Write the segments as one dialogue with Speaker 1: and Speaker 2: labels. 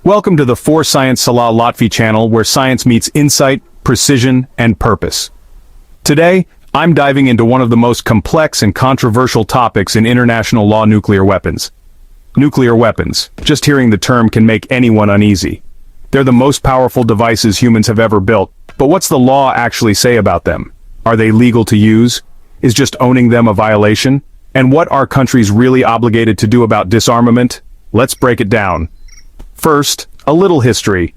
Speaker 1: Welcome to the Science Salah Lotfy Channel, where science meets insight, precision, and purpose. Today, I'm diving into one of the most complex and controversial topics in international law: nuclear weapons. Nuclear weapons. Just hearing the term can make anyone uneasy. They're the most powerful devices humans have ever built, but what's the law actually say about them? Are they legal to use? Is just owning them a violation? And what are countries really obligated to do about disarmament? Let's break it down. First, a little history.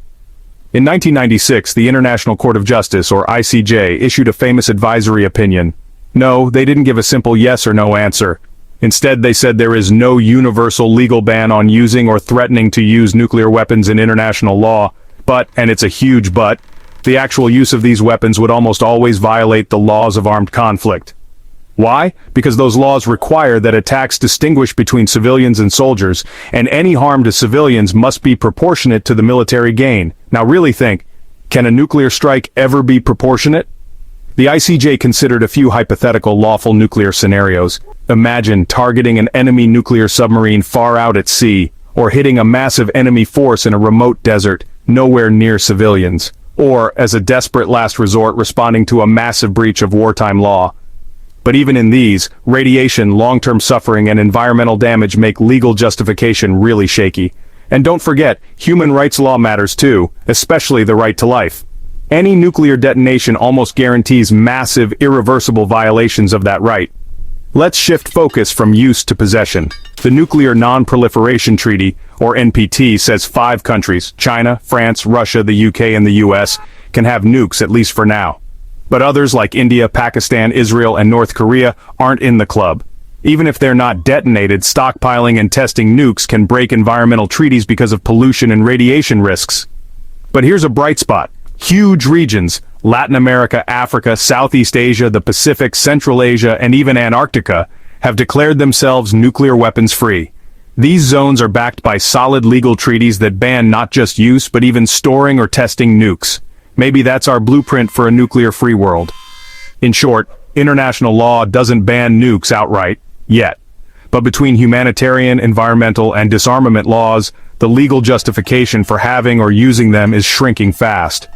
Speaker 1: In 1996, the International Court of Justice, or ICJ, issued a famous advisory opinion. No, they didn't give a simple yes or no answer. Instead, they said there is no universal legal ban on using or threatening to use nuclear weapons in international law, but, and it's a huge but, the actual use of these weapons would almost always violate the laws of armed conflict. Why? Because those laws require that attacks distinguish between civilians and soldiers, and any harm to civilians must be proportionate to the military gain. Now really think, can a nuclear strike ever be proportionate? The ICJ considered a few hypothetical lawful nuclear scenarios. Imagine targeting an enemy nuclear submarine far out at sea, or hitting a massive enemy force in a remote desert, nowhere near civilians, or, as a desperate last resort, responding to a massive breach of wartime law. But even in these, radiation, long-term suffering, and environmental damage make legal justification really shaky. And don't forget, human rights law matters too, especially the right to life. Any nuclear detonation almost guarantees massive, irreversible violations of that right. Let's shift focus from use to possession. The Nuclear Non-Proliferation Treaty, or NPT, says 5 countries, China, France, Russia, the UK, and the US, can have nukes, at least for now. But others like India, Pakistan, Israel, and North Korea aren't in the club. Even if they're not detonated, stockpiling and testing nukes can break environmental treaties because of pollution and radiation risks. But here's a bright spot. Huge regions, Latin America, Africa, Southeast Asia, the Pacific, Central Asia, and even Antarctica, have declared themselves nuclear weapons free. These zones are backed by solid legal treaties that ban not just use but even storing or testing nukes. Maybe that's our blueprint for a nuclear-free world. In short, international law doesn't ban nukes outright, yet. But between humanitarian, environmental, and disarmament laws, the legal justification for having or using them is shrinking fast.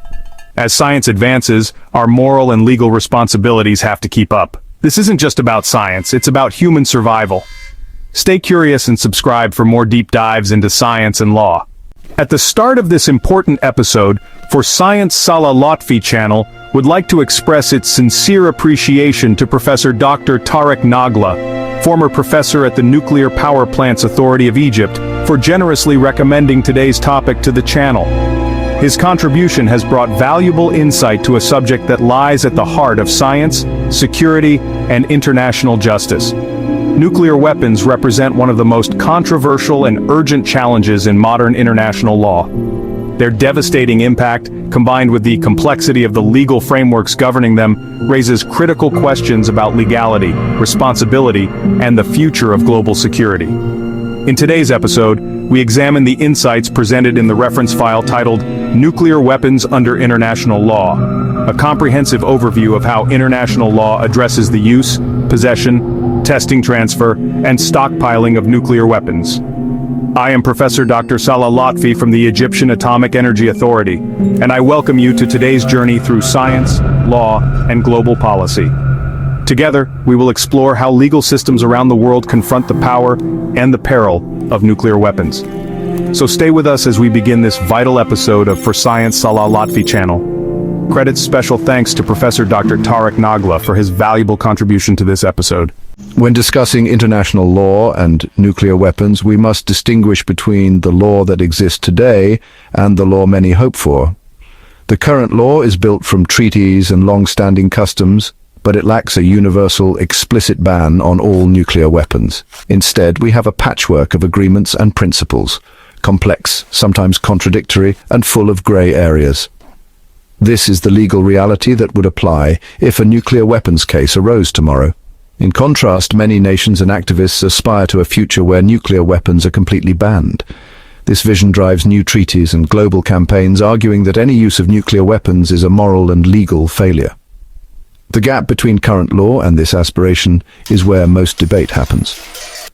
Speaker 1: As science advances, our moral and legal responsibilities have to keep up. This isn't just about science, it's about human survival. Stay curious and subscribe for more deep dives into science and law. At the start of this important episode, Science Salah Lotfy Channel would like to express its sincere appreciation to Professor Dr. Tarek Nagla, former professor at the Nuclear Power Plants Authority of Egypt, for generously recommending today's topic to the channel. His contribution has brought valuable insight to a subject that lies at the heart of science, security, and international justice. Nuclear weapons represent one of the most controversial and urgent challenges in modern international law. Their devastating impact, combined with the complexity of the legal frameworks governing them, raises critical questions about legality, responsibility, and the future of global security. In today's episode, we examine the insights presented in the reference file titled Nuclear Weapons Under International Law, a comprehensive overview of how international law addresses the use, possession, testing, transfer, and stockpiling of nuclear weapons. I am Professor Dr. Salah Lotfy from the Egyptian Atomic Energy Authority, and I welcome you to today's journey through science, law, and global policy. Together, we will explore how legal systems around the world confront the power and the peril of nuclear weapons. So stay with us as we begin this vital episode of Science Salah Lotfy Channel. Credits special thanks to Professor Dr. Tarek Nagla for his valuable contribution to this episode.
Speaker 2: When discussing international law and nuclear weapons, we must distinguish between the law that exists today and the law many hope for. The current law is built from treaties and long-standing customs, but it lacks a universal, explicit ban on all nuclear weapons. Instead, we have a patchwork of agreements and principles, complex, sometimes contradictory, and full of gray areas. This is the legal reality that would apply if a nuclear weapons case arose tomorrow. In contrast, many nations and activists aspire to a future where nuclear weapons are completely banned. This vision drives new treaties and global campaigns arguing that any use of nuclear weapons is a moral and legal failure. The gap between current law and this aspiration is where most debate happens.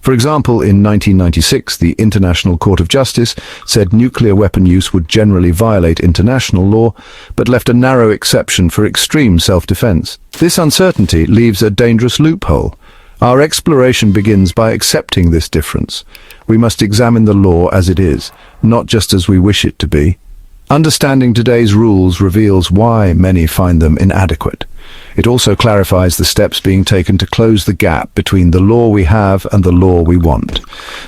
Speaker 2: For example, in 1996, the International Court of Justice said nuclear weapon use would generally violate international law, but left a narrow exception for extreme self-defense. This uncertainty leaves a dangerous loophole. Our exploration begins by accepting this difference. We must examine the law as it is, not just as we wish it to be. Understanding today's rules reveals why many find them inadequate. It also clarifies the steps being taken to close the gap between the law we have and the law we want.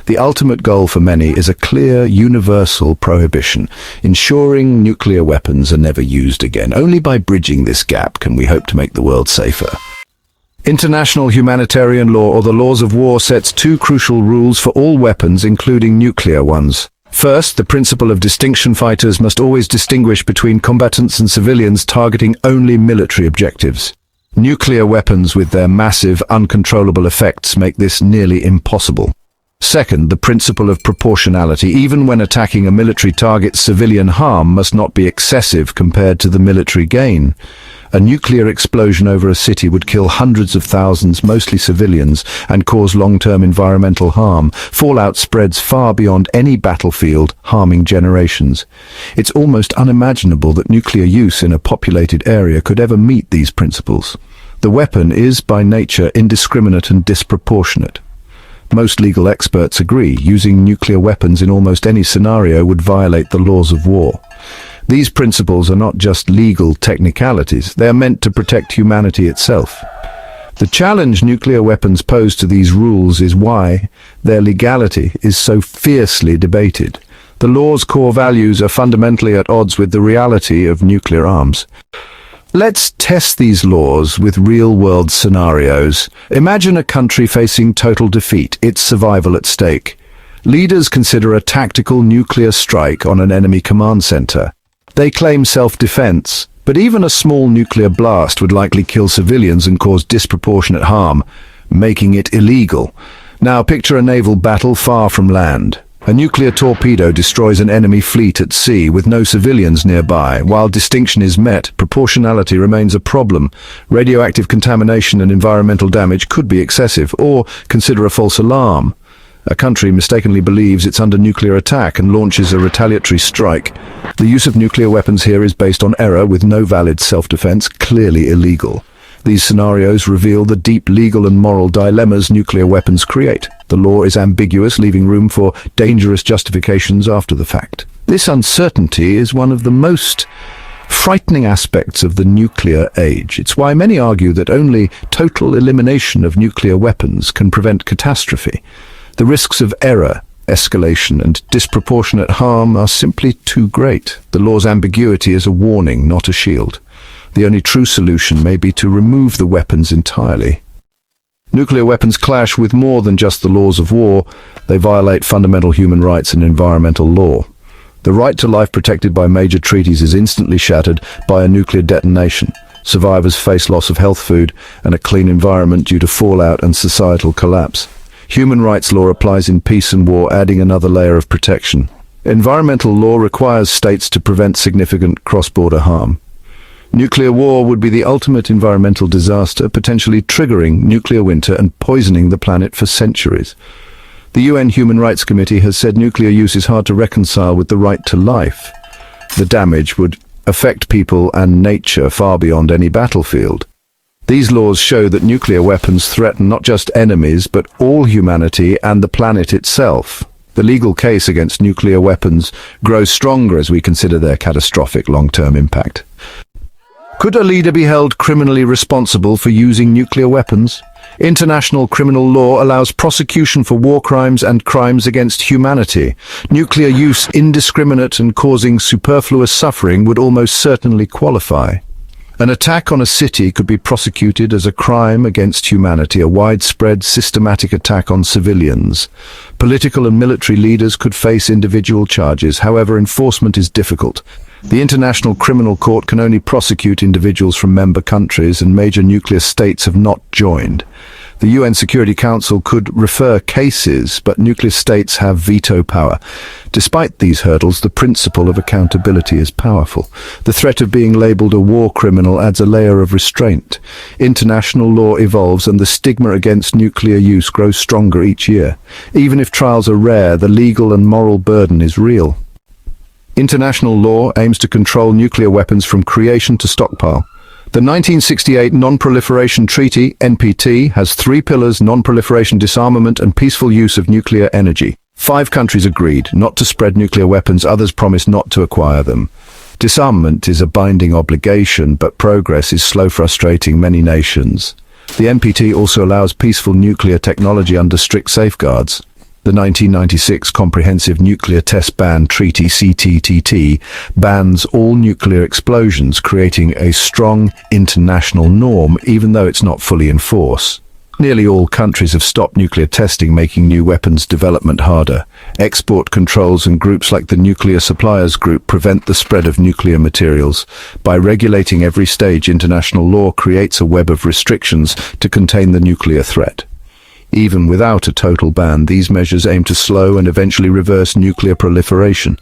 Speaker 2: The ultimate goal for many is a clear, universal prohibition, ensuring nuclear weapons are never used again. Only by bridging this gap can we hope to make the world safer. International humanitarian law, or the laws of war, sets two crucial rules for all weapons, including nuclear ones. First, the principle of distinction: fighters must always distinguish between combatants and civilians, targeting only military objectives. Nuclear weapons with their massive, uncontrollable effects make this nearly impossible. Second, the principle of proportionality: even when attacking a military target, civilian harm must not be excessive compared to the military gain. A nuclear explosion over a city would kill hundreds of thousands, mostly civilians, and cause long-term environmental harm. Fallout spreads far beyond any battlefield, harming generations. It's almost unimaginable that nuclear use in a populated area could ever meet these principles. The weapon is, by nature, indiscriminate and disproportionate. Most legal experts agree using nuclear weapons in almost any scenario would violate the laws of war. These principles are not just legal technicalities, they are meant to protect humanity itself. The challenge nuclear weapons pose to these rules is why their legality is so fiercely debated. The law's core values are fundamentally at odds with the reality of nuclear arms. Let's test these laws with real-world scenarios. Imagine a country facing total defeat, its survival at stake. Leaders consider a tactical nuclear strike on an enemy command center. They claim self-defense, but even a small nuclear blast would likely kill civilians and cause disproportionate harm, making it illegal. Now picture a naval battle far from land. A nuclear torpedo destroys an enemy fleet at sea with no civilians nearby. While distinction is met, proportionality remains a problem. Radioactive contamination and environmental damage could be excessive, or consider a false alarm. A country mistakenly believes it's under nuclear attack and launches a retaliatory strike. The use of nuclear weapons here is based on error with no valid self-defense, clearly illegal. These scenarios reveal the deep legal and moral dilemmas nuclear weapons create. The law is ambiguous, leaving room for dangerous justifications after the fact. This uncertainty is one of the most frightening aspects of the nuclear age. It's why many argue that only total elimination of nuclear weapons can prevent catastrophe. The risks of error, escalation, and disproportionate harm are simply too great. The law's ambiguity is a warning, not a shield. The only true solution may be to remove the weapons entirely. Nuclear weapons clash with more than just the laws of war. They violate fundamental human rights and environmental law. The right to life protected by major treaties is instantly shattered by a nuclear detonation. Survivors face loss of health, food, and a clean environment due to fallout and societal collapse. Human rights law applies in peace and war, adding another layer of protection. Environmental law requires states to prevent significant cross-border harm. Nuclear war would be the ultimate environmental disaster, potentially triggering nuclear winter and poisoning the planet for centuries. The UN Human Rights Committee has said nuclear use is hard to reconcile with the right to life. The damage would affect people and nature far beyond any battlefield. These laws show that nuclear weapons threaten not just enemies, but all humanity and the planet itself. The legal case against nuclear weapons grows stronger as we consider their catastrophic long-term impact. Could a leader be held criminally responsible for using nuclear weapons? International criminal law allows prosecution for war crimes and crimes against humanity. Nuclear use, indiscriminate and causing superfluous suffering, would almost certainly qualify. An attack on a city could be prosecuted as a crime against humanity, a widespread, systematic attack on civilians. Political and military leaders could face individual charges. However, enforcement is difficult. The International Criminal Court can only prosecute individuals from member countries, and major nuclear states have not joined. The UN Security Council could refer cases, but nuclear states have veto power. Despite these hurdles, the principle of accountability is powerful. The threat of being labeled a war criminal adds a layer of restraint. International law evolves and the stigma against nuclear use grows stronger each year. Even if trials are rare, the legal and moral burden is real. International law aims to control nuclear weapons from creation to stockpile. The 1968 Non-Proliferation Treaty, NPT, has three pillars: non-proliferation, disarmament, and peaceful use of nuclear energy. 5 countries agreed not to spread nuclear weapons, others promised not to acquire them. Disarmament is a binding obligation, but progress is slow, frustrating many nations. The NPT also allows peaceful nuclear technology under strict safeguards. The 1996 Comprehensive Nuclear Test Ban Treaty, CTTT, bans all nuclear explosions, creating a strong international norm, even though it's not fully in force. Nearly all countries have stopped nuclear testing, making new weapons development harder. Export controls and groups like the Nuclear Suppliers Group prevent the spread of nuclear materials. By regulating every stage, international law creates a web of restrictions to contain the nuclear threat. Even without a total ban, these measures aim to slow and eventually reverse nuclear proliferation.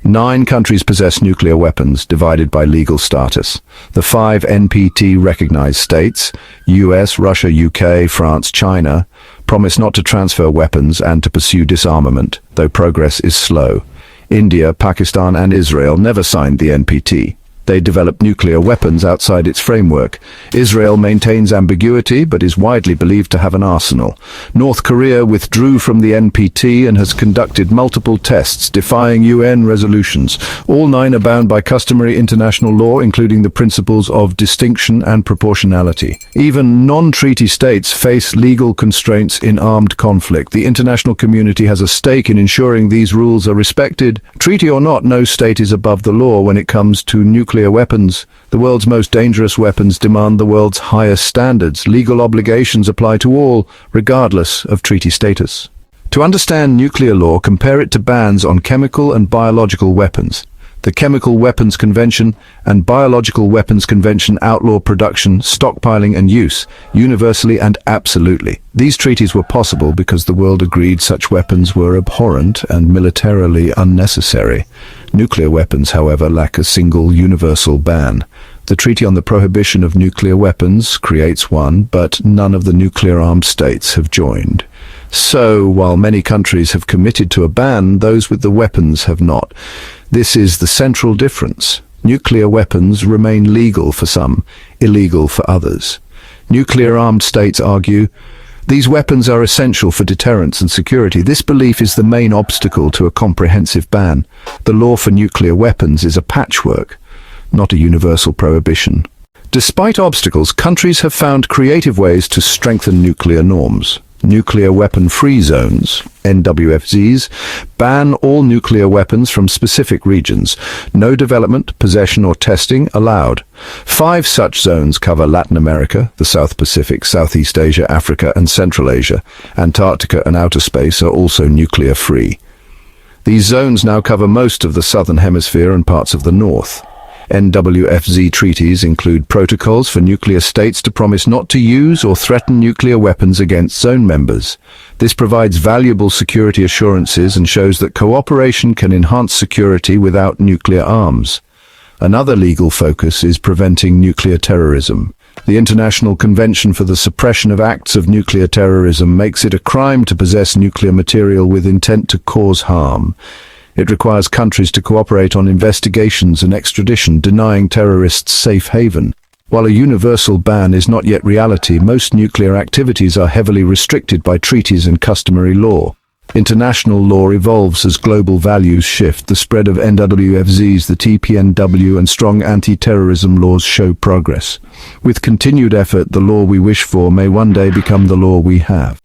Speaker 2: 9 countries possess nuclear weapons, divided by legal status. The 5 NPT-recognized states, US, Russia, UK, France, China, promise not to transfer weapons and to pursue disarmament, though progress is slow. India, Pakistan, and Israel never signed the NPT. They developed nuclear weapons outside its framework. Israel maintains ambiguity, but is widely believed to have an arsenal. North Korea withdrew from the NPT and has conducted multiple tests, defying UN resolutions. All 9 are bound by customary international law, including the principles of distinction and proportionality. Even non-treaty states face legal constraints in armed conflict. The international community has a stake in ensuring these rules are respected. Treaty or not, no state is above the law when it comes to nuclear weapons. The world's most dangerous weapons demand the world's highest standards. Legal obligations apply to all, regardless of treaty status. To understand nuclear law, compare it to bans on chemical and biological weapons. The Chemical Weapons Convention and Biological Weapons Convention outlaw production, stockpiling, and use, universally and absolutely. These treaties were possible because the world agreed such weapons were abhorrent and militarily unnecessary. Nuclear weapons, however, lack a single universal ban. The Treaty on the Prohibition of Nuclear Weapons creates one, but none of the nuclear-armed states have joined. So, while many countries have committed to a ban, those with the weapons have not. This is the central difference. Nuclear weapons remain legal for some, illegal for others. Nuclear-armed states argue, these weapons are essential for deterrence and security. This belief is the main obstacle to a comprehensive ban. The law for nuclear weapons is a patchwork, not a universal prohibition. Despite obstacles, countries have found creative ways to strengthen nuclear norms. Nuclear weapon-free zones, NWFZs, ban all nuclear weapons from specific regions. No development, possession, or testing allowed. 5 such zones cover Latin America, the South Pacific, Southeast Asia, Africa, and Central Asia. Antarctica and outer space are also nuclear-free. These zones now cover most of the southern hemisphere and parts of the north. NWFZ treaties include protocols for nuclear states to promise not to use or threaten nuclear weapons against zone members. This provides valuable security assurances and shows that cooperation can enhance security without nuclear arms. Another legal focus is preventing nuclear terrorism. The International Convention for the Suppression of Acts of Nuclear Terrorism makes it a crime to possess nuclear material with intent to cause harm. It requires countries to cooperate on investigations and extradition, denying terrorists safe haven. While a universal ban is not yet reality, most nuclear activities are heavily restricted by treaties and customary law. International law evolves as global values shift. The spread of NWFZs, the TPNW, and strong anti-terrorism laws show progress. With continued effort, the law we wish for may one day become the law we have.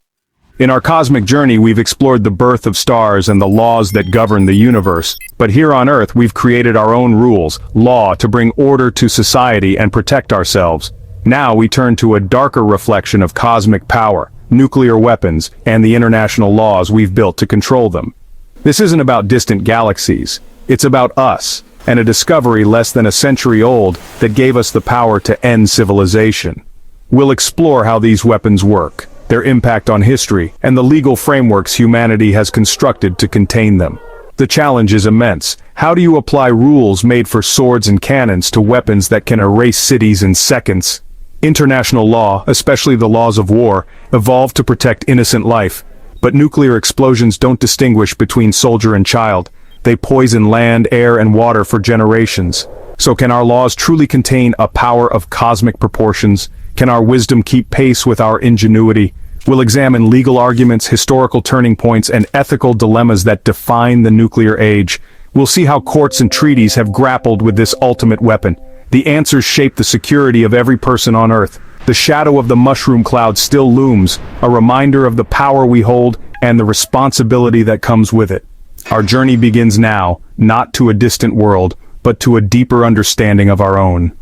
Speaker 1: In our cosmic journey, we've explored the birth of stars and the laws that govern the universe. But here on Earth, we've created our own rules, law, to bring order to society and protect ourselves. Now we turn to a darker reflection of cosmic power, nuclear weapons, and the international laws we've built to control them. This isn't about distant galaxies. It's about us, and a discovery less than a century old that gave us the power to end civilization. We'll explore how these weapons work, their impact on history, and the legal frameworks humanity has constructed to contain them. The challenge is immense. How do you apply rules made for swords and cannons to weapons that can erase cities in seconds? International law, especially the laws of war, evolved to protect innocent life. But nuclear explosions don't distinguish between soldier and child. They poison land, air, and water for generations. So can our laws truly contain a power of cosmic proportions? Can our wisdom keep pace with our ingenuity? We'll examine legal arguments, historical turning points, and ethical dilemmas that define the nuclear age. We'll see how courts and treaties have grappled with this ultimate weapon. The answers shape the security of every person on Earth. The shadow of the mushroom cloud still looms, a reminder of the power we hold and the responsibility that comes with it. Our journey begins now, not to a distant world, but to a deeper understanding of our own.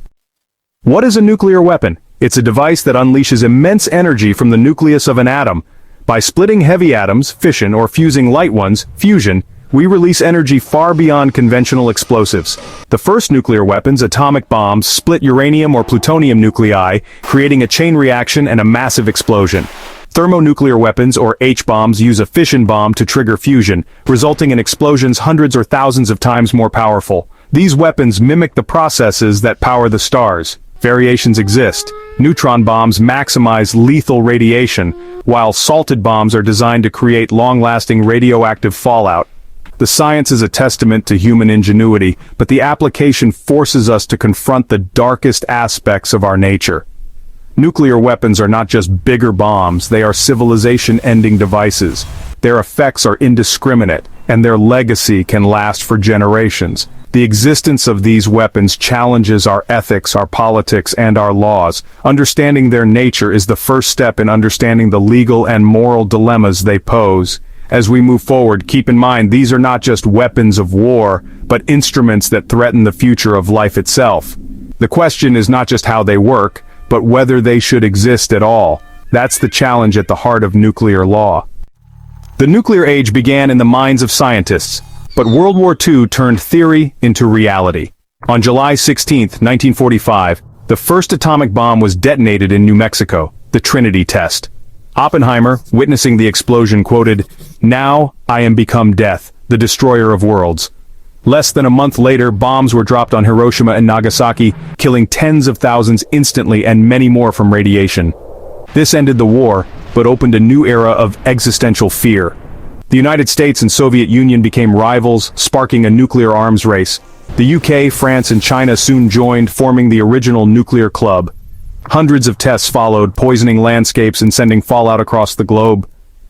Speaker 1: What is a nuclear weapon? It's a device that unleashes immense energy from the nucleus of an atom. By splitting heavy atoms, fission, or fusing light ones, fusion, we release energy far beyond conventional explosives. The first nuclear weapons, atomic bombs, split uranium or plutonium nuclei, creating a chain reaction and a massive explosion. Thermonuclear weapons, or H-bombs, use a fission bomb to trigger fusion, resulting in explosions hundreds or thousands of times more powerful. These weapons mimic the processes that power the stars. Variations exist. Neutron bombs maximize lethal radiation, while salted bombs are designed to create long-lasting radioactive fallout. The science is a testament to human ingenuity, but the application forces us to confront the darkest aspects of our nature. Nuclear weapons are not just bigger bombs, they are civilization-ending devices. Their effects are indiscriminate, and their legacy can last for generations. The existence of these weapons challenges our ethics, our politics, and our laws. Understanding their nature is the first step in understanding the legal and moral dilemmas they pose. As we move forward, keep in mind these are not just weapons of war, but instruments that threaten the future of life itself. The question is not just how they work, but whether they should exist at all. That's the challenge at the heart of nuclear law. The nuclear age began in the minds of scientists, but World War II turned theory into reality. On July 16, 1945, the first atomic bomb was detonated in New Mexico, the Trinity test. Oppenheimer, witnessing the explosion, quoted, "Now I am become death, the destroyer of worlds." Less than a month later, bombs were dropped on Hiroshima and Nagasaki, killing tens of thousands instantly and many more from radiation. This ended the war, but opened a new era of existential fear. The United States and Soviet Union became rivals, sparking a nuclear arms race. The UK, France, and China soon joined, forming the original nuclear club. Hundreds of tests followed, poisoning landscapes and sending fallout across the globe.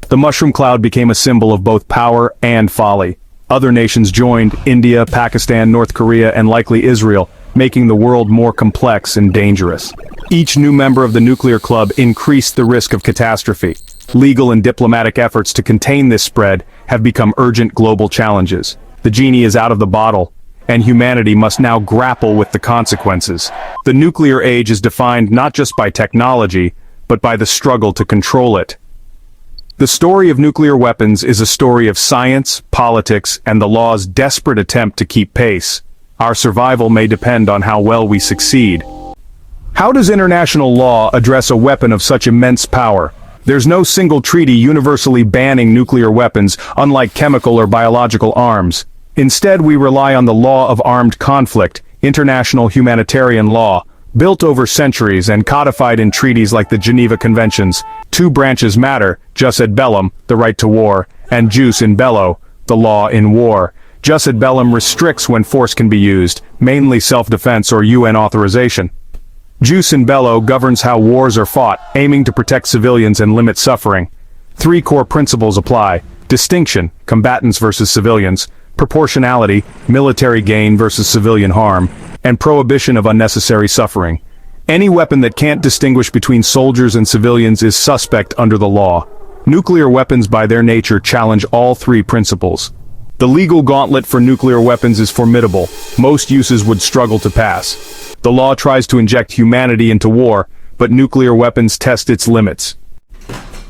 Speaker 1: The mushroom cloud became a symbol of both power and folly. Other nations joined, India, Pakistan, North Korea, and likely Israel, making the world more complex and dangerous. Each new member of the nuclear club increased the risk of catastrophe. Legal and diplomatic efforts to contain this spread have become urgent global challenges. The genie is out of the bottle, and humanity must now grapple with the consequences. The nuclear age is defined not just by technology, but by the struggle to control it. The story of nuclear weapons is a story of science, politics, and the law's desperate attempt to keep pace. Our survival may depend on how well we succeed. How does international law address a weapon of such immense power? There's no single treaty universally banning nuclear weapons, unlike chemical or biological arms. Instead, we rely on the law of armed conflict, international humanitarian law, built over centuries and codified in treaties like the Geneva Conventions. Two branches matter: jus ad bellum, the right to war, and jus in bello, the law in war. Jus ad bellum restricts when force can be used, mainly self-defense or UN authorization. Jus in bello governs how wars are fought, aiming to protect civilians and limit suffering. Three core principles apply: distinction, combatants versus civilians; proportionality, military gain versus civilian harm; and prohibition of unnecessary suffering. Any weapon that can't distinguish between soldiers and civilians is suspect under the law. Nuclear weapons by their nature challenge all three principles. The legal gauntlet for nuclear weapons is formidable. Most uses would struggle to pass. The law tries to inject humanity into war, but nuclear weapons test its limits.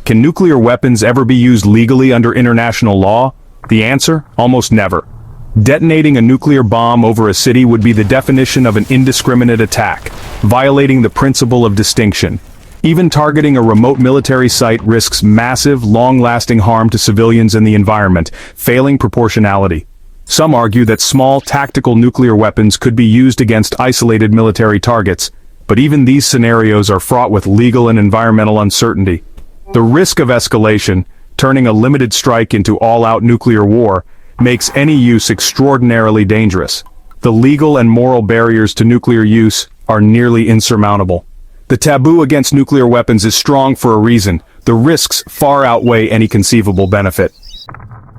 Speaker 1: Can nuclear weapons ever be used legally under international law? The answer? Almost never. Detonating a nuclear bomb over a city would be the definition of an indiscriminate attack, violating the principle of distinction. Even targeting a remote military site risks massive, long-lasting harm to civilians and the environment, failing proportionality. Some argue that small, tactical nuclear weapons could be used against isolated military targets, but even these scenarios are fraught with legal and environmental uncertainty. The risk of escalation, turning a limited strike into all-out nuclear war, makes any use extraordinarily dangerous. The legal and moral barriers to nuclear use are nearly insurmountable. The taboo against nuclear weapons is strong for a reason. The risks far outweigh any conceivable benefit.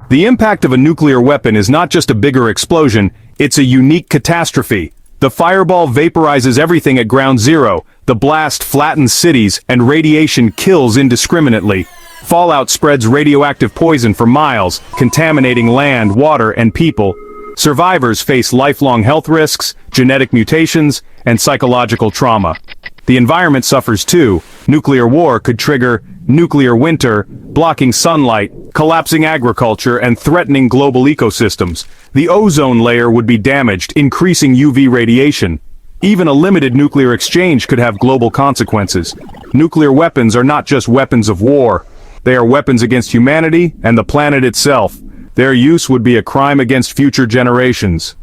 Speaker 1: The impact of a nuclear weapon is not just a bigger explosion, it's a unique catastrophe. The fireball vaporizes everything at ground zero, the blast flattens cities, and radiation kills indiscriminately. Fallout spreads radioactive poison for miles, contaminating land, water, and people. Survivors face lifelong health risks, genetic mutations, and psychological trauma. The environment suffers too. Nuclear war could trigger nuclear winter, blocking sunlight, collapsing agriculture, and threatening global ecosystems. The ozone layer would be damaged, increasing UV radiation. Even a limited nuclear exchange could have global consequences. Nuclear weapons are not just weapons of war. They are weapons against humanity and the planet itself. Their use would be a crime against future generations.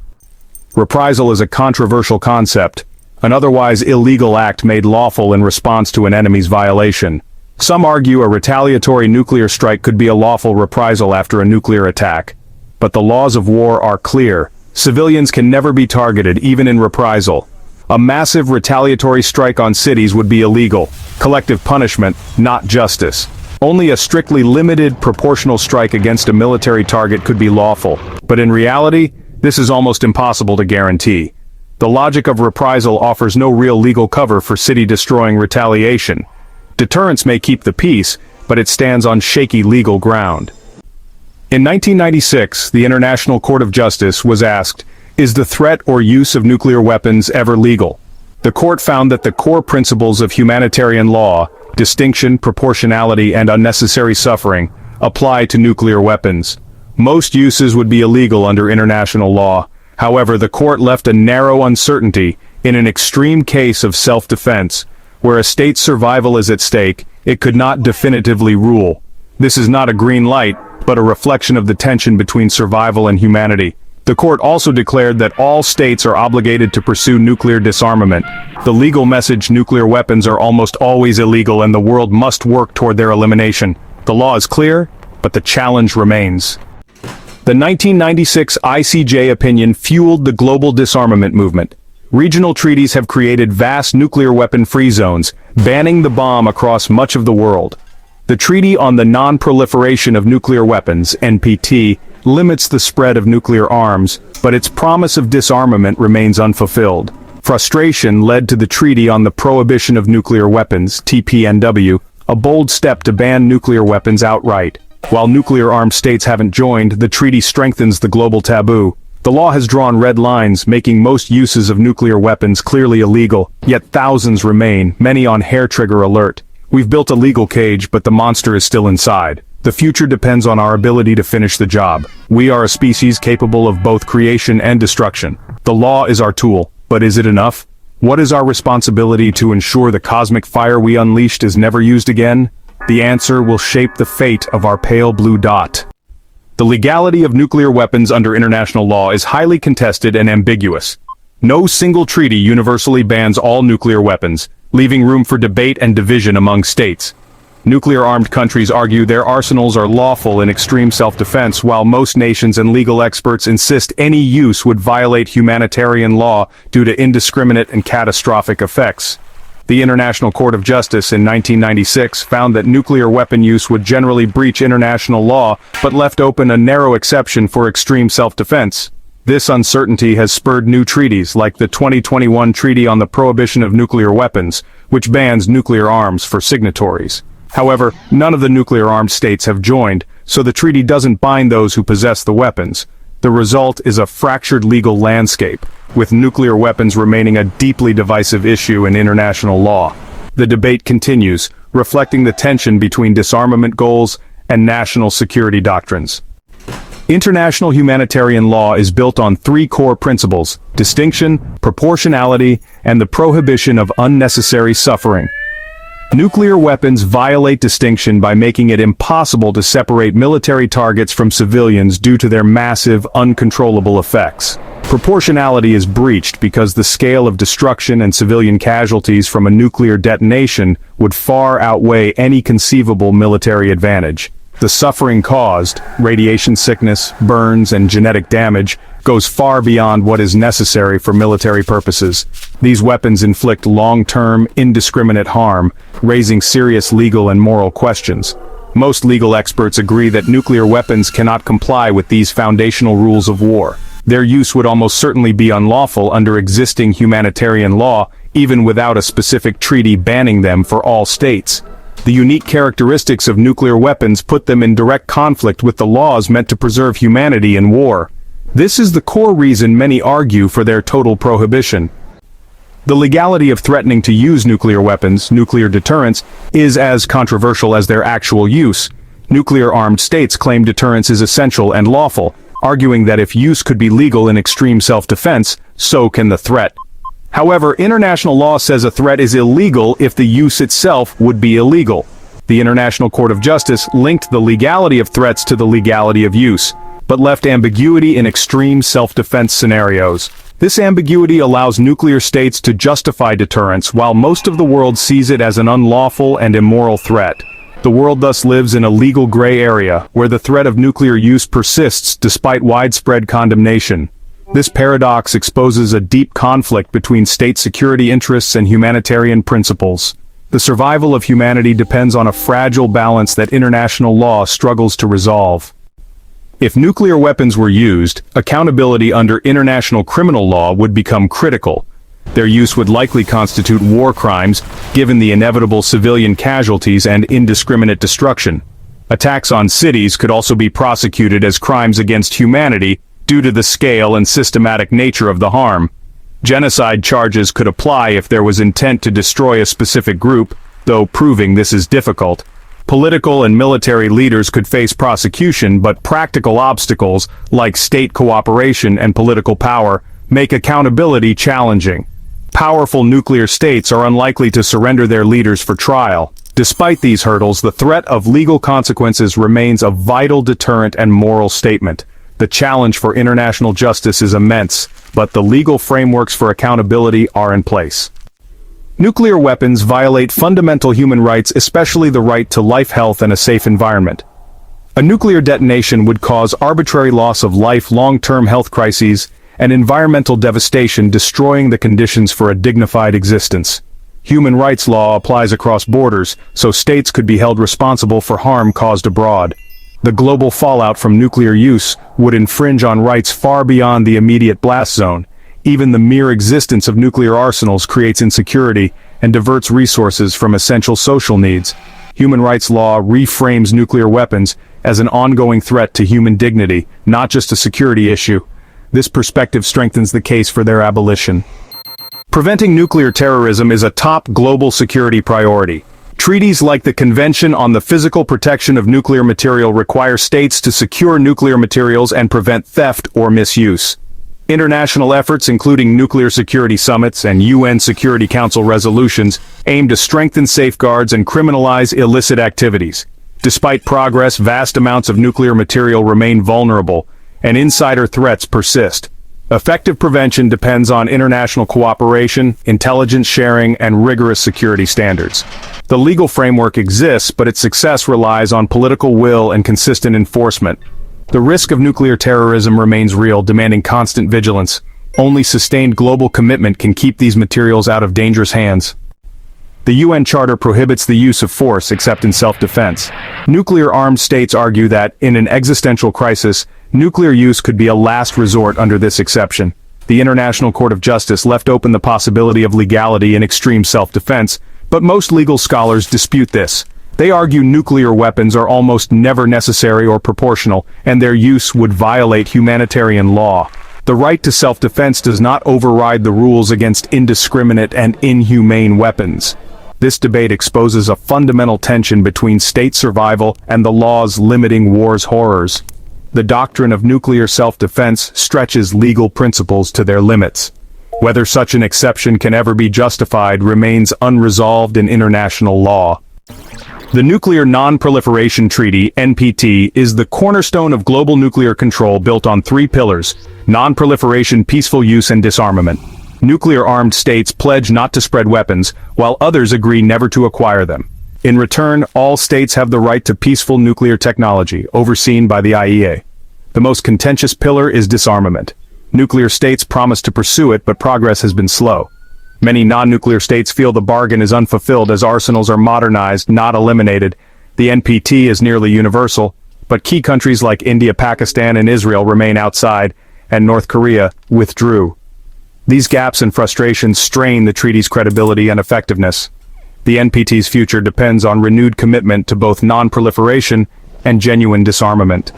Speaker 1: Reprisal is a controversial concept, an otherwise illegal act made lawful in response to an enemy's violation. Some argue a retaliatory nuclear strike could be a lawful reprisal after a nuclear attack. But the laws of war are clear. Civilians can never be targeted, even in reprisal. A massive retaliatory strike on cities would be illegal. Collective punishment, not justice. Only a strictly limited, proportional strike against a military target could be lawful. But in reality, this is almost impossible to guarantee. The logic of reprisal offers no real legal cover for city-destroying retaliation. Deterrence may keep the peace, but it stands on shaky legal ground. In 1996, the International Court of Justice was asked, is the threat or use of nuclear weapons ever legal? The court found that the core principles of humanitarian law, distinction, proportionality, and unnecessary suffering, apply to nuclear weapons. Most uses would be illegal under international law. However, the court left a narrow uncertainty in an extreme case of self-defense, where a state's survival is at stake. It could not definitively rule. This is not a green light, but a reflection of the tension between survival and humanity. The court also declared that all states are obligated to pursue nuclear disarmament. The legal message: nuclear weapons are almost always illegal and the world must work toward their elimination. The law is clear, but the challenge remains. The 1996 ICJ opinion fueled the global disarmament movement. Regional treaties have created vast nuclear weapon-free zones, banning the bomb across much of the world. The Treaty on the Non-Proliferation of Nuclear Weapons, NPT, limits the spread of nuclear arms, but its promise of disarmament remains unfulfilled. Frustration led to the Treaty on the Prohibition of Nuclear Weapons, TPNW, a bold step to ban nuclear weapons outright. While nuclear-armed states haven't joined, the treaty strengthens the global taboo. The law has drawn red lines, making most uses of nuclear weapons clearly illegal, yet thousands remain, many on hair-trigger alert. We've built a legal cage, but the monster is still inside. The future depends on our ability to finish the job. We are a species capable of both creation and destruction. The law is our tool, but is it enough? What is our responsibility to ensure the cosmic fire we unleashed is never used again? The answer will shape the fate of our pale blue dot. The legality of nuclear weapons under international law is highly contested and ambiguous. No single treaty universally bans all nuclear weapons, leaving room for debate and division among states. Nuclear-armed countries argue their arsenals are lawful in extreme self-defense, while most nations and legal experts insist any use would violate humanitarian law due to indiscriminate and catastrophic effects. The International Court of Justice in 1996 found that nuclear weapon use would generally breach international law, but left open a narrow exception for extreme self-defense. This uncertainty has spurred new treaties, like the 2021 Treaty on the Prohibition of Nuclear Weapons, which bans nuclear arms for signatories. However, none of the nuclear-armed states have joined, so the treaty doesn't bind those who possess the weapons. The result is a fractured legal landscape, with nuclear weapons remaining a deeply divisive issue in international law. The debate continues, reflecting the tension between disarmament goals and national security doctrines. International humanitarian law is built on three core principles: distinction, proportionality, and the prohibition of unnecessary suffering. Nuclear weapons violate distinction by making it impossible to separate military targets from civilians due to their massive, uncontrollable effects. Proportionality is breached because the scale of destruction and civilian casualties from a nuclear detonation would far outweigh any conceivable military advantage. The suffering caused, radiation sickness, burns, and genetic damage, goes far beyond what is necessary for military purposes. These weapons inflict long-term, indiscriminate harm, raising serious legal and moral questions. Most legal experts agree that nuclear weapons cannot comply with these foundational rules of war. Their use would almost certainly be unlawful under existing humanitarian law, even without a specific treaty banning them for all states. The unique characteristics of nuclear weapons put them in direct conflict with the laws meant to preserve humanity in war. This is the core reason many argue for their total prohibition. The legality of threatening to use nuclear weapons, nuclear deterrence, is as controversial as their actual use. Nuclear-armed states claim deterrence is essential and lawful, arguing that if use could be legal in extreme self-defense, so can the threat. However, international law says a threat is illegal if the use itself would be illegal. The International Court of Justice linked the legality of threats to the legality of use, but left ambiguity in extreme self-defense scenarios. This ambiguity allows nuclear states to justify deterrence while most of the world sees it as an unlawful and immoral threat. The world thus lives in a legal gray area, where the threat of nuclear use persists despite widespread condemnation. This paradox exposes a deep conflict between state security interests and humanitarian principles. The survival of humanity depends on a fragile balance that international law struggles to resolve. If nuclear weapons were used, accountability under international criminal law would become critical. Their use would likely constitute war crimes, given the inevitable civilian casualties and indiscriminate destruction. Attacks on cities could also be prosecuted as crimes against humanity due to the scale and systematic nature of the harm. Genocide charges could apply if there was intent to destroy a specific group, though proving this is difficult. Political and military leaders could face prosecution, but practical obstacles, like state cooperation and political power, make accountability challenging. Powerful nuclear states are unlikely to surrender their leaders for trial. Despite these hurdles, the threat of legal consequences remains a vital deterrent and moral statement. The challenge for international justice is immense, but the legal frameworks for accountability are in place. Nuclear weapons violate fundamental human rights, especially the right to life, health, and a safe environment. A nuclear detonation would cause arbitrary loss of life, long-term health crises, and environmental devastation, destroying the conditions for a dignified existence. Human rights law applies across borders, so states could be held responsible for harm caused abroad. The global fallout from nuclear use would infringe on rights far beyond the immediate blast zone. Even the mere existence of nuclear arsenals creates insecurity and diverts resources from essential social needs. Human rights law reframes nuclear weapons as an ongoing threat to human dignity, not just a security issue. This perspective strengthens the case for their abolition. Preventing nuclear terrorism is a top global security priority. Treaties like the Convention on the Physical Protection of Nuclear Material require states to secure nuclear materials and prevent theft or misuse. International efforts, including nuclear security summits and UN Security Council resolutions, aim to strengthen safeguards and criminalize illicit activities. Despite progress, vast amounts of nuclear material remain vulnerable, and insider threats persist. Effective prevention depends on international cooperation, intelligence sharing, and rigorous security standards. The legal framework exists, but its success relies on political will and consistent enforcement. The risk of nuclear terrorism remains real, demanding constant vigilance. Only sustained global commitment can keep these materials out of dangerous hands. The UN Charter prohibits the use of force except in self-defense. Nuclear-armed states argue that, in an existential crisis, nuclear use could be a last resort under this exception. The International Court of Justice left open the possibility of legality in extreme self-defense, but most legal scholars dispute this. They argue nuclear weapons are almost never necessary or proportional, and their use would violate humanitarian law. The right to self-defense does not override the rules against indiscriminate and inhumane weapons. This debate exposes a fundamental tension between state survival and the laws limiting war's horrors. The doctrine of nuclear self-defense stretches legal principles to their limits. Whether such an exception can ever be justified remains unresolved in international law. The Nuclear Non-Proliferation Treaty, NPT, is the cornerstone of global nuclear control built on three pillars: non-proliferation, peaceful use, and disarmament. Nuclear-armed states pledge not to spread weapons, while others agree never to acquire them. In return, all states have the right to peaceful nuclear technology, overseen by the IEA. The most contentious pillar is disarmament. Nuclear states promise to pursue it, but progress has been slow. Many non-nuclear states feel the bargain is unfulfilled as arsenals are modernized, not eliminated. The NPT is nearly universal, but key countries like India, Pakistan, and Israel remain outside, and North Korea withdrew. These gaps and frustrations strain the treaty's credibility and effectiveness. The NPT's future depends on renewed commitment to both non-proliferation and genuine disarmament.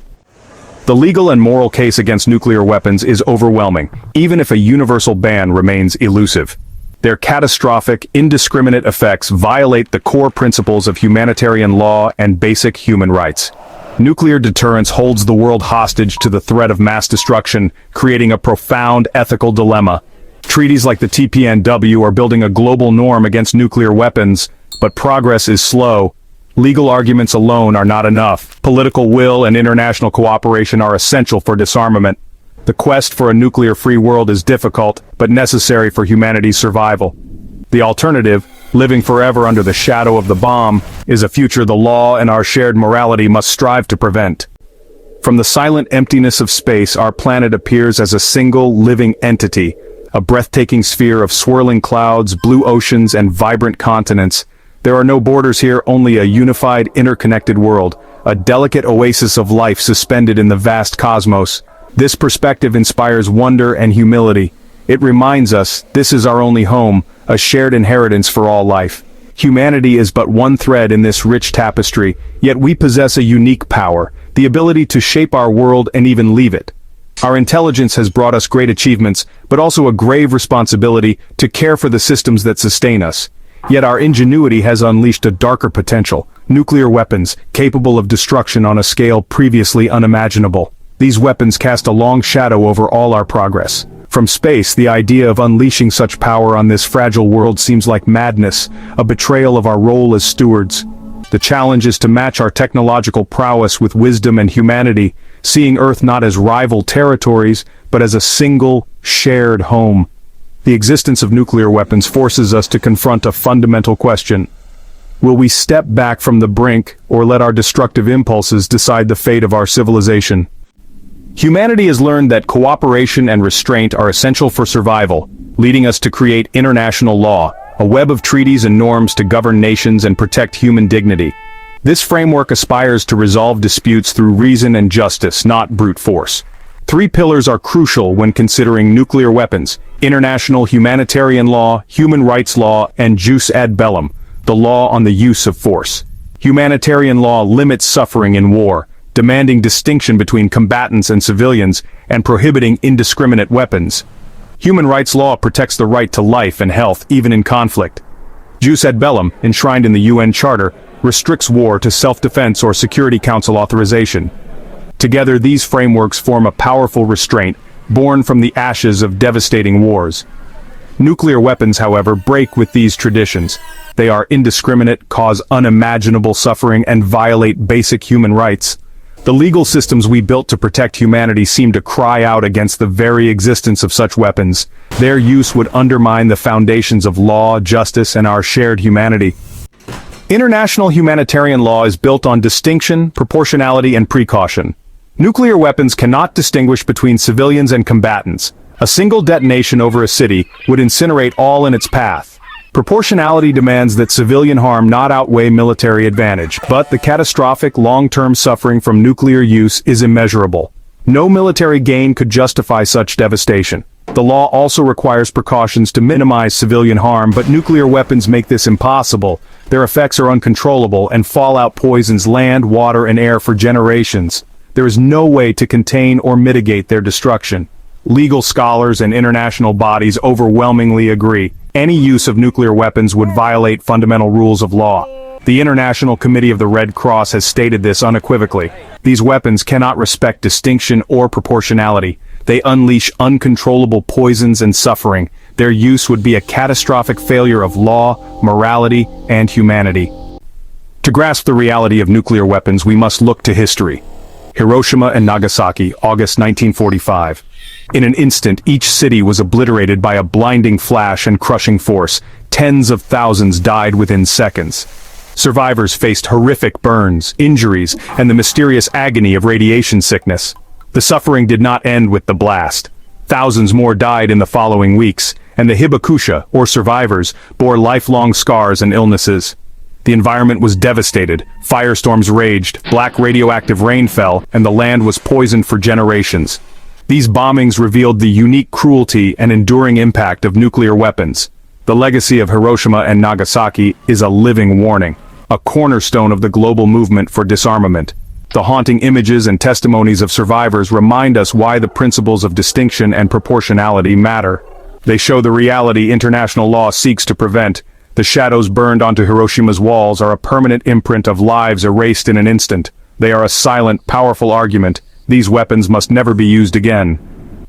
Speaker 1: The legal and moral case against nuclear weapons is overwhelming, even if a universal ban remains elusive. Their catastrophic, indiscriminate effects violate the core principles of humanitarian law and basic human rights. Nuclear deterrence holds the world hostage to the threat of mass destruction, creating a profound ethical dilemma. Treaties like the TPNW are building a global norm against nuclear weapons, but progress is slow. Legal arguments alone are not enough. Political will and international cooperation are essential for disarmament. The quest for a nuclear-free world is difficult, but necessary for humanity's survival. The alternative, living forever under the shadow of the bomb, is a future the law and our shared morality must strive to prevent. From the silent emptiness of space, our planet appears as a single, living entity, a breathtaking sphere of swirling clouds, blue oceans, and vibrant continents. There are no borders here, only a unified, interconnected world, a delicate oasis of life suspended in the vast cosmos. This perspective inspires wonder and humility. It reminds us this is our only home, a shared inheritance for all life. Humanity is but one thread in this rich tapestry, yet we possess a unique power, the ability to shape our world and even leave it. Our intelligence has brought us great achievements, but also a grave responsibility to care for the systems that sustain us. Yet our ingenuity has unleashed a darker potential, nuclear weapons, capable of destruction on a scale previously unimaginable. These weapons cast a long shadow over all our progress. From space, the idea of unleashing such power on this fragile world seems like madness, a betrayal of our role as stewards. The challenge is to match our technological prowess with wisdom and humanity, seeing Earth not as rival territories, but as a single, shared home. The existence of nuclear weapons forces us to confront a fundamental question. Will we step back from the brink, or let our destructive impulses decide the fate of our civilization? Humanity has learned that cooperation and restraint are essential for survival, leading us to create international law, a web of treaties and norms to govern nations and protect human dignity. This framework aspires to resolve disputes through reason and justice, not brute force. Three pillars are crucial when considering nuclear weapons: international humanitarian law, human rights law, and jus ad bellum, the law on the use of force. Humanitarian law limits suffering in war, demanding distinction between combatants and civilians, and prohibiting indiscriminate weapons. Human rights law protects the right to life and health, even in conflict. Jus ad bellum, enshrined in the UN Charter, restricts war to self-defense or Security Council authorization. Together, these frameworks form a powerful restraint, born from the ashes of devastating wars. Nuclear weapons, however, break with these traditions. They are indiscriminate, cause unimaginable suffering, and violate basic human rights. The legal systems we built to protect humanity seem to cry out against the very existence of such weapons. Their use would undermine the foundations of law, justice, and our shared humanity. International humanitarian law is built on distinction, proportionality, and precaution. Nuclear weapons cannot distinguish between civilians and combatants. A single detonation over a city would incinerate all in its path. Proportionality demands that civilian harm not outweigh military advantage, but the catastrophic long-term suffering from nuclear use is immeasurable. No military gain could justify such devastation. The law also requires precautions to minimize civilian harm, but nuclear weapons make this impossible. Their effects are uncontrollable, and fallout poisons land, water, and air for generations. There is no way to contain or mitigate their destruction. Legal scholars and international bodies overwhelmingly agree. Any use of nuclear weapons would violate fundamental rules of law. The International Committee of the Red Cross has stated this unequivocally. These weapons cannot respect distinction or proportionality. They unleash uncontrollable poisons and suffering, their use would be a catastrophic failure of law, morality, and humanity. To grasp the reality of nuclear weapons, we must look to history. Hiroshima and Nagasaki, August 1945. In an instant, each city was obliterated by a blinding flash and crushing force. Tens of thousands died within seconds. Survivors faced horrific burns, injuries, and the mysterious agony of radiation sickness. The suffering did not end with the blast. Thousands more died in the following weeks, and the hibakusha, or survivors, bore lifelong scars and illnesses. The environment was devastated, firestorms raged, black radioactive rain fell, and the land was poisoned for generations. These bombings revealed the unique cruelty and enduring impact of nuclear weapons. The legacy of Hiroshima and Nagasaki is a living warning, a cornerstone of the global movement for disarmament. The haunting images and testimonies of survivors remind us why the principles of distinction and proportionality matter. They show the reality international law seeks to prevent. The shadows burned onto Hiroshima's walls are a permanent imprint of lives erased in an instant. They are a silent, powerful argument. These weapons must never be used again.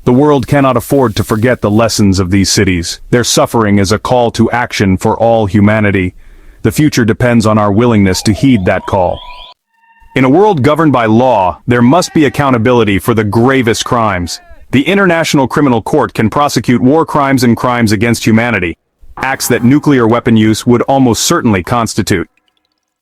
Speaker 1: The world cannot afford to forget the lessons of these cities. Their suffering is a call to action for all humanity. The future depends on our willingness to heed that call. In a world governed by law, there must be accountability for the gravest crimes. The International Criminal Court can prosecute war crimes and crimes against humanity, acts that nuclear weapon use would almost certainly constitute.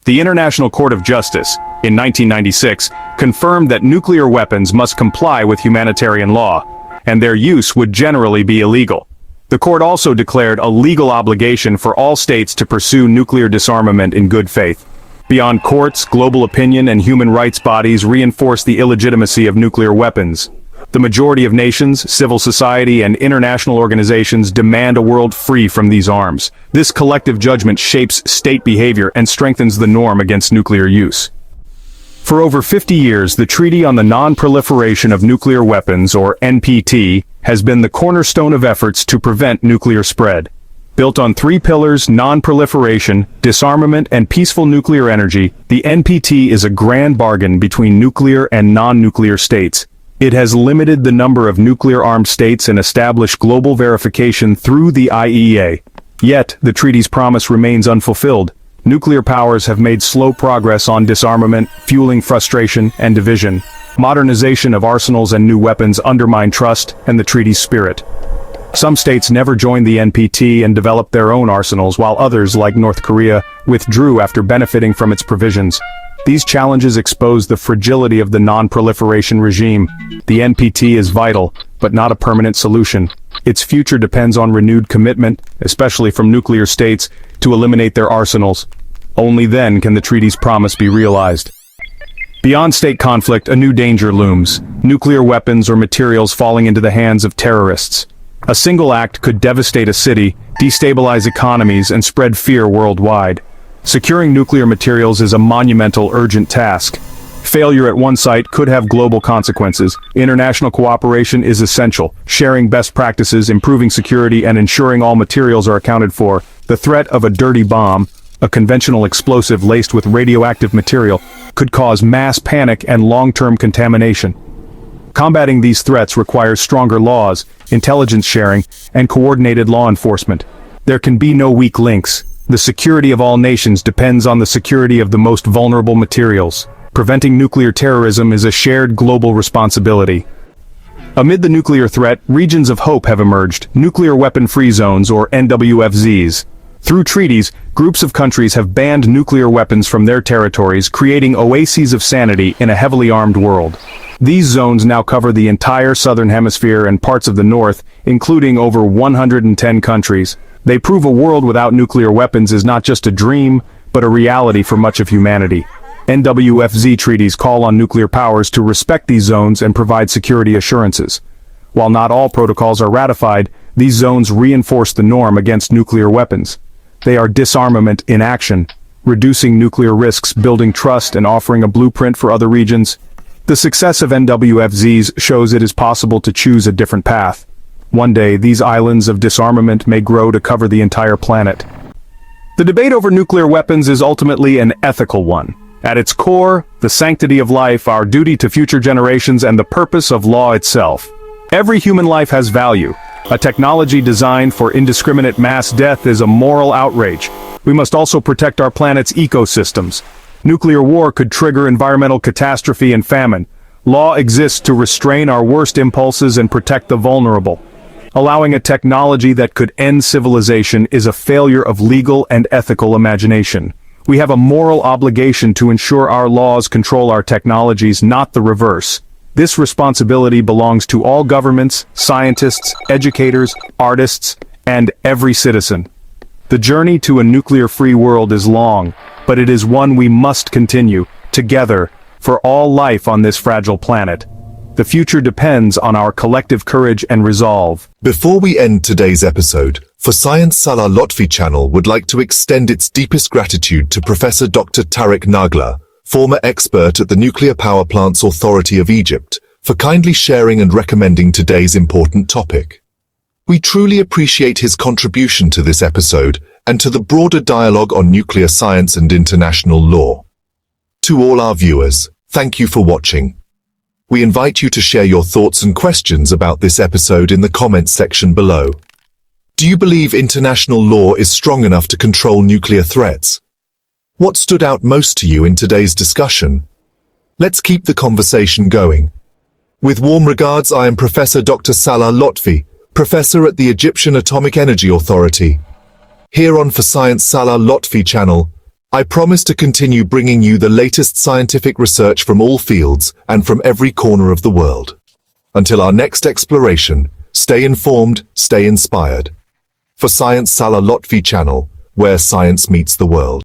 Speaker 1: The International Court of Justice, in 1996, confirmed that nuclear weapons must comply with humanitarian law, and their use would generally be illegal. The court also declared a legal obligation for all states to pursue nuclear disarmament in good faith. Beyond courts, global opinion and human rights bodies reinforce the illegitimacy of nuclear weapons. The majority of nations, civil society, and international organizations demand a world free from these arms. This collective judgment shapes state behavior and strengthens the norm against nuclear use. For over 50 years, the Treaty on the Non-Proliferation of Nuclear Weapons, or NPT, has been the cornerstone of efforts to prevent nuclear spread. Built on three pillars: non-proliferation, disarmament, and peaceful nuclear energy, the NPT is a grand bargain between nuclear and non-nuclear states. It has limited the number of nuclear-armed states and established global verification through the IAEA. Yet, the treaty's promise remains unfulfilled. Nuclear powers have made slow progress on disarmament, fueling frustration and division. Modernization of arsenals and new weapons undermine trust and the treaty's spirit. Some states never joined the NPT and developed their own arsenals, while others, like North Korea, withdrew after benefiting from its provisions. These challenges expose the fragility of the non-proliferation regime. The NPT is vital, but not a permanent solution. Its future depends on renewed commitment, especially from nuclear states, to eliminate their arsenals. Only then can the treaty's promise be realized. Beyond state conflict, a new danger looms: nuclear weapons or materials falling into the hands of terrorists. A single act could devastate a city, destabilize economies, and spread fear worldwide. Securing nuclear materials is a monumental, urgent task. Failure at one site could have global consequences. International cooperation is essential, sharing best practices, improving security, and ensuring all materials are accounted for. The threat of a dirty bomb, a conventional explosive laced with radioactive material, could cause mass panic and long-term contamination. Combating these threats requires stronger laws, intelligence sharing, and coordinated law enforcement. There can be no weak links. The security of all nations depends on the security of the most vulnerable materials. Preventing nuclear terrorism is a shared global responsibility. Amid the nuclear threat, regions of hope have emerged: nuclear weapon-free zones, or NWFZs. Through treaties, groups of countries have banned nuclear weapons from their territories, creating oases of sanity in a heavily armed world. These zones now cover the entire southern hemisphere and parts of the north, including over 110 countries. They prove a world without nuclear weapons is not just a dream, but a reality for much of humanity. NWFZ treaties call on nuclear powers to respect these zones and provide security assurances. While not all protocols are ratified, these zones reinforce the norm against nuclear weapons. They are disarmament in action, reducing nuclear risks, building trust, and offering a blueprint for other regions. The success of NWFZs shows it is possible to choose a different path. One day, these islands of disarmament may grow to cover the entire planet. The debate over nuclear weapons is ultimately an ethical one. At its core, the sanctity of life, our duty to future generations, and the purpose of law itself. Every human life has value, A technology designed for indiscriminate mass death is a moral outrage. We must also protect our planet's ecosystems. Nuclear war could trigger environmental catastrophe and famine. Law exists to restrain our worst impulses and protect the vulnerable. Allowing a technology that could end civilization is a failure of legal and ethical imagination. We have a moral obligation to ensure our laws control our technologies, not the reverse. This responsibility belongs to all governments, scientists, educators, artists, and every citizen. The journey to a nuclear-free world is long, but it is one we must continue, together, for all life on this fragile planet. The future depends on our collective courage and resolve.
Speaker 3: Before we end today's episode, for Science Salah Lotfy Channel would like to extend its deepest gratitude to Professor Dr. Tarek Nagla, former expert at the Nuclear Power Plants Authority of Egypt, for kindly sharing and recommending today's important topic. We truly appreciate his contribution to this episode and to the broader dialogue on nuclear science and international law. To all our viewers, thank you for watching. We invite you to share your thoughts and questions about this episode in the comments section below. Do you believe international law is strong enough to control nuclear threats? What stood out most to you in today's discussion? Let's keep the conversation going. With warm regards, I am Professor Dr. Salah Lotfy, Professor at the Egyptian Atomic Energy Authority. Here on For Science Salah Lotfy Channel, I promise to continue bringing you the latest scientific research from all fields and from every corner of the world. Until our next exploration, stay informed, stay inspired. For Science Salah Lotfy Channel, where science meets the world.